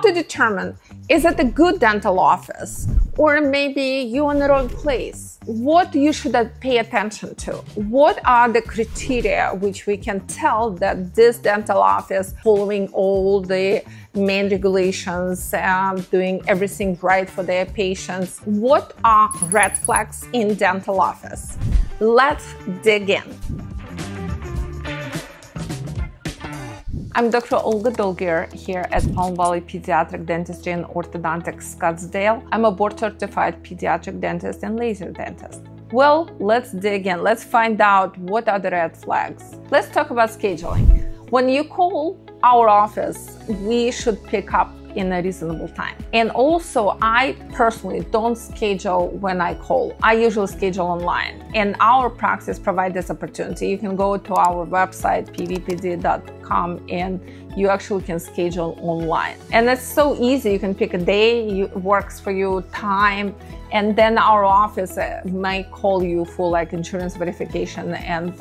to determine, is it a good dental office or maybe you're in the wrong place? What you should pay attention to? What are the criteria which we can tell that this dental office following all the main regulations, doing everything right for their patients? What are red flags in dental office? Let's dig in. I'm Dr. Olga Dolghier here at Palm Valley Pediatric Dentistry and Orthodontics, Scottsdale. I'm a board-certified pediatric dentist and laser dentist. Well, let's dig in. Let's find out what are the red flags. Let's talk about scheduling. When you call our office, we should pick up in a reasonable time. And also, I personally don't schedule when I call. I usually schedule online. And our practice provides this opportunity. You can go to our website, pvpd.com, and you actually can schedule online. And it's so easy. You can pick a day, works for you, time, and then our office might call you for like insurance verification and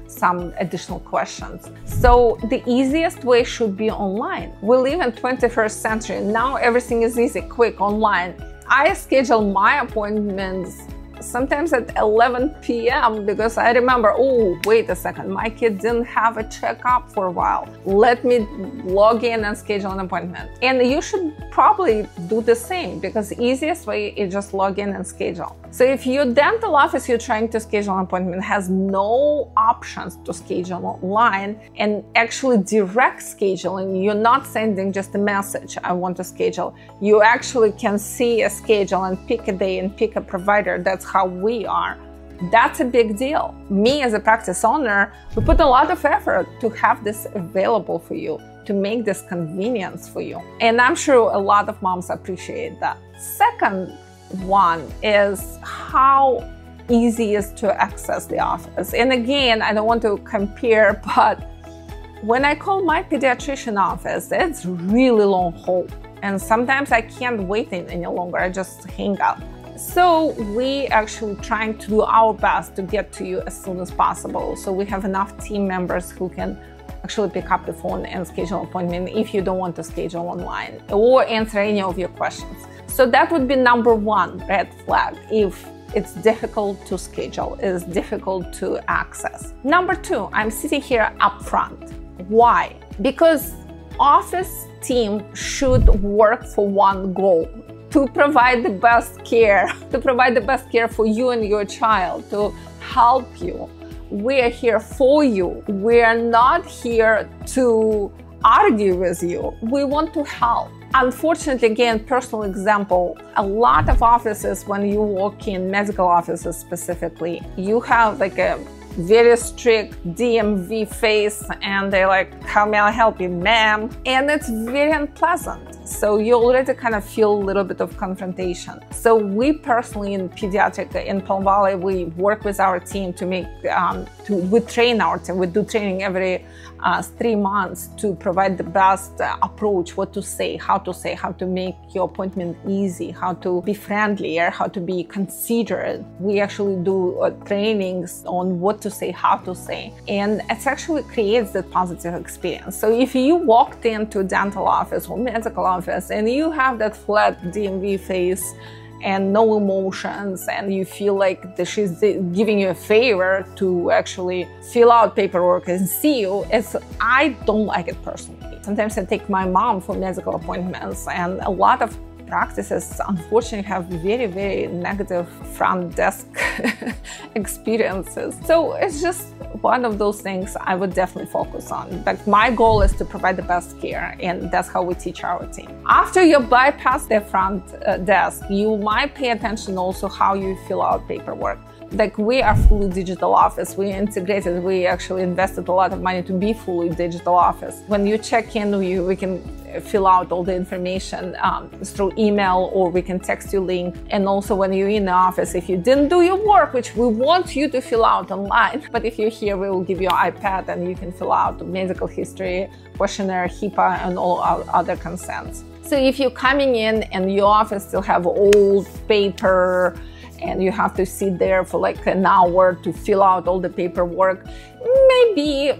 some additional questions. So the easiest way should be online. We live in 21st century. Now everything is easy, quick, online. I schedule my appointments sometimes at 11 p.m. because I remember, oh, wait a second, my kid didn't have a checkup for a while. Let me log in and schedule an appointment. And you should probably do the same because the easiest way is just log in and schedule. So if your dental office you're trying to schedule an appointment has no options to schedule online and actually direct scheduling, you're not sending just a message, I want to schedule. You actually can see a schedule and pick a day and pick a provider. That's how we are. That's a big deal. Me as a practice owner, we put a lot of effort to have this available for you, to make this convenience for you. And I'm sure a lot of moms appreciate that. Second one is how easy it is to access the office. And again, I don't want to compare, but when I call my pediatrician office, it's really long hold. And sometimes I can't wait any longer. I just hang up. So we actually trying to do our best to get to you as soon as possible. So we have enough team members who can actually pick up the phone and schedule an appointment if you don't want to schedule online or answer any of your questions. So that would be number one red flag if it's difficult to schedule, it's difficult to access. Number two, I'm sitting here up front. Why? Because office team should work for one goal: to provide the best care, for you and your child, to help you. We're here for you. We're not here to argue with you. We want to help. Unfortunately, again, personal example, a lot of offices, when you walk in, medical offices specifically, you have like a very strict DMV face and they're like, how may I help you, ma'am? And it's very unpleasant. So you already kind of feel a little bit of confrontation. So we personally in Pediatric in Palm Valley, we work with our team to make, we train our team. We do training every 3 months to provide the best approach, what to say, how to make your appointment easy, how to be friendlier, how to be considerate. We actually do trainings on what to say, how to say, and it actually creates that positive experience. So if you walked into a dental office or medical office and you have that flat DMV face and no emotions, and you feel like she's giving you a favor to actually fill out paperwork and see you, I don't like it personally. Sometimes I take my mom for medical appointments, and a lot of practices unfortunately have very, very negative front desk experiences. So it's just one of those things I would definitely focus on. In fact, my goal is to provide the best care, and that's how we teach our team. After you bypass the front desk, you might pay attention also how you fill out paperwork. Like, we are fully digital office. We integrated, we actually invested a lot of money to be fully digital office. When you check in, we can fill out all the information through email, or we can text you link. And also when you're in the office, if you didn't do your work, which we want you to fill out online, but if you're here, we will give you an iPad and you can fill out medical history, questionnaire, HIPAA, and all other consents. So if you're coming in and your office still have old paper, and you have to sit there for like an hour to fill out all the paperwork, maybe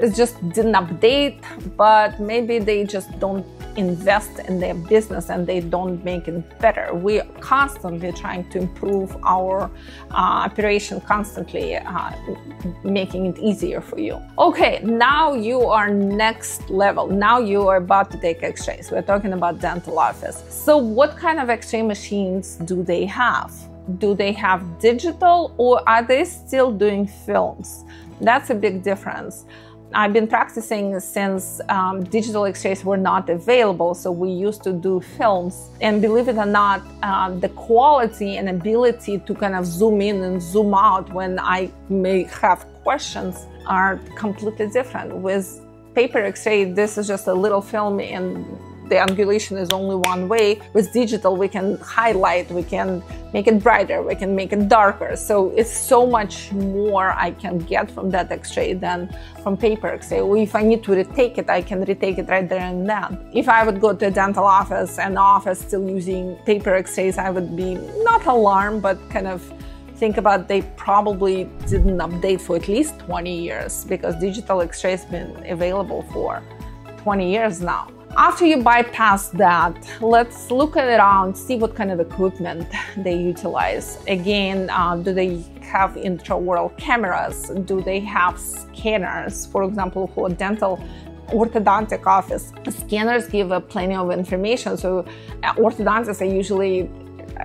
it just didn't update, but maybe they just don't invest in their business and they don't make it better. We are constantly trying to improve our operation, constantly making it easier for you. Okay, now you are next level. Now you are about to take x-rays. We're talking about dental office. So what kind of x-ray machines do they have? Do they have digital, or are they still doing films? That's a big difference. I've been practicing since digital x-rays were not available, so we used to do films. And believe it or not, the quality and ability to kind of zoom in and zoom out when I may have questions are completely different. With paper x-ray, this is just a little film and the angulation is only one way. With digital, we can highlight, we can make it brighter, we can make it darker. So it's so much more I can get from that x-ray than from paper x-ray. If I need to retake it, I can retake it right there and then. If I would go to a dental office and the office still using paper x-rays, I would be not alarmed, but kind of think about they probably didn't update for at least 20 years, because digital x-ray has been available for 20 years now. After you bypass that, let's look around, see what kind of equipment they utilize. Again, do they have intraoral cameras? Do they have scanners? For example, for dental orthodontic office, scanners give plenty of information. So orthodontists are usually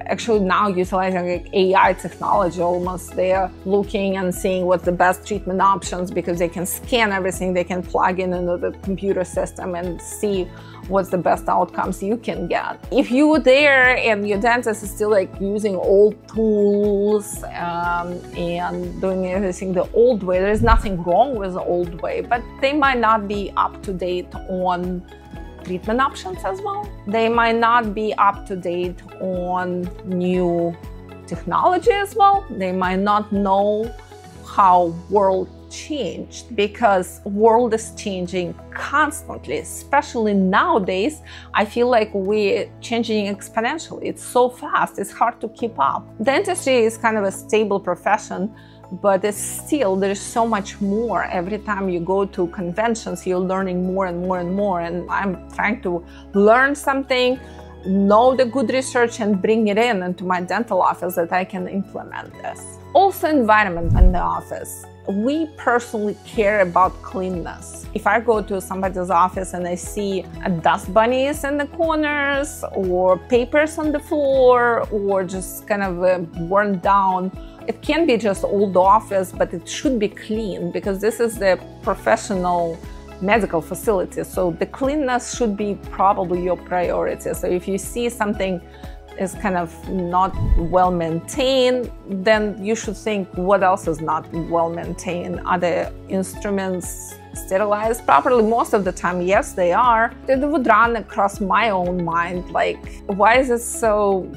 actually now utilizing like AI technology almost. They're looking and seeing what's the best treatment options, because they can scan everything, they can plug in into the computer system and see what's the best outcomes you can get. If you were there and your dentist is still like using old tools and doing everything the old way, there's nothing wrong with the old way, but they might not be up to date on treatment options as well. They might not be up to date on new technology as well. They might not know how world changed, because world is changing constantly, especially nowadays. I feel like we're changing exponentially. It's so fast, it's hard to keep up. Dentistry is kind of a stable profession, but it's still, there's so much more. Every time you go to conventions, you're learning more and more and more. And I'm trying to learn something, know the good research, and bring it into my dental office that I can implement this. Also, environment in the office. We personally care about cleanliness. If I go to somebody's office and I see dust bunnies in the corners, or papers on the floor, or just kind of worn down, it can be just old office, but it should be clean, because this is the professional medical facility. So the cleanness should be probably your priority. So if you see something is kind of not well maintained, then you should think, what else is not well maintained? Are the instruments sterilized properly? Most of the time, yes, they are. It would run across my own mind, like, why is it so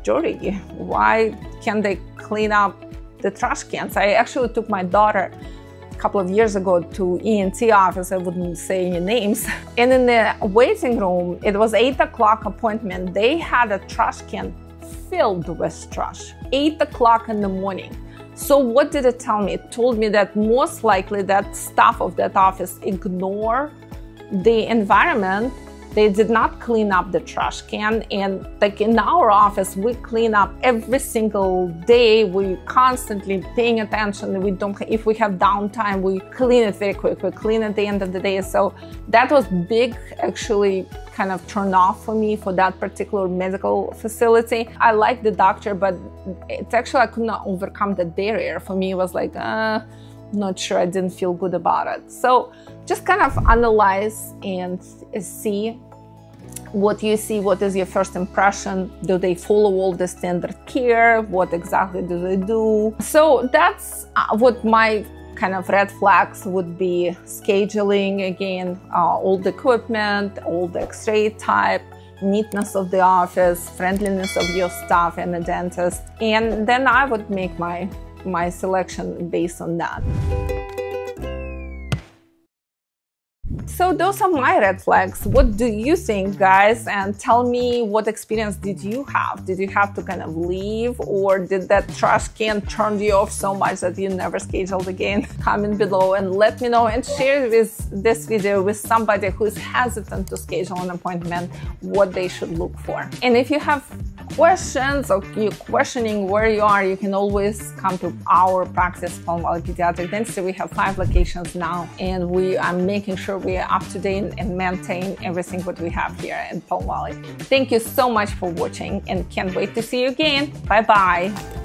dirty? Why can't they clean up the trash cans? I actually took my daughter a couple of years ago to ENT office, I wouldn't say any names, and in the waiting room, it was 8 o'clock appointment, they had a trash can filled with trash, 8 o'clock in the morning. So what did it tell me? It told me that most likely that staff of that office ignore the environment. They did not clean up the trash can, and like in our office, we clean up every single day. We constantly paying attention. We don't, if we have downtime, we clean it very quick. We clean at the end of the day. So that was big, actually, kind of turn off for me for that particular medical facility. I like the doctor, but it's actually, I could not overcome the barrier. For me, it was like, not sure, I didn't feel good about it. So just kind of analyze and see what you see, what is your first impression, do they follow all the standard care, what exactly do they do. So that's what my kind of red flags would be: scheduling, again, old equipment, old x-ray type, neatness of the office, friendliness of your staff and the dentist, and then I would make my selection based on that. So those are my red flags. What do you think, guys? And tell me, what experience did you have? Did you have to kind of leave, or did that trash can turn you off so much that you never scheduled again? Comment below and let me know, and share this video with somebody who is hesitant to schedule an appointment, what they should look for. And if you have questions or you're questioning where you are, you can always come to our practice, Palm Valley Pediatric Dentistry. We have 5 locations now, and we are making sure we are up to date and maintain everything what we have here in Palm Valley. Thank you so much for watching, and can't wait to see you again. Bye bye.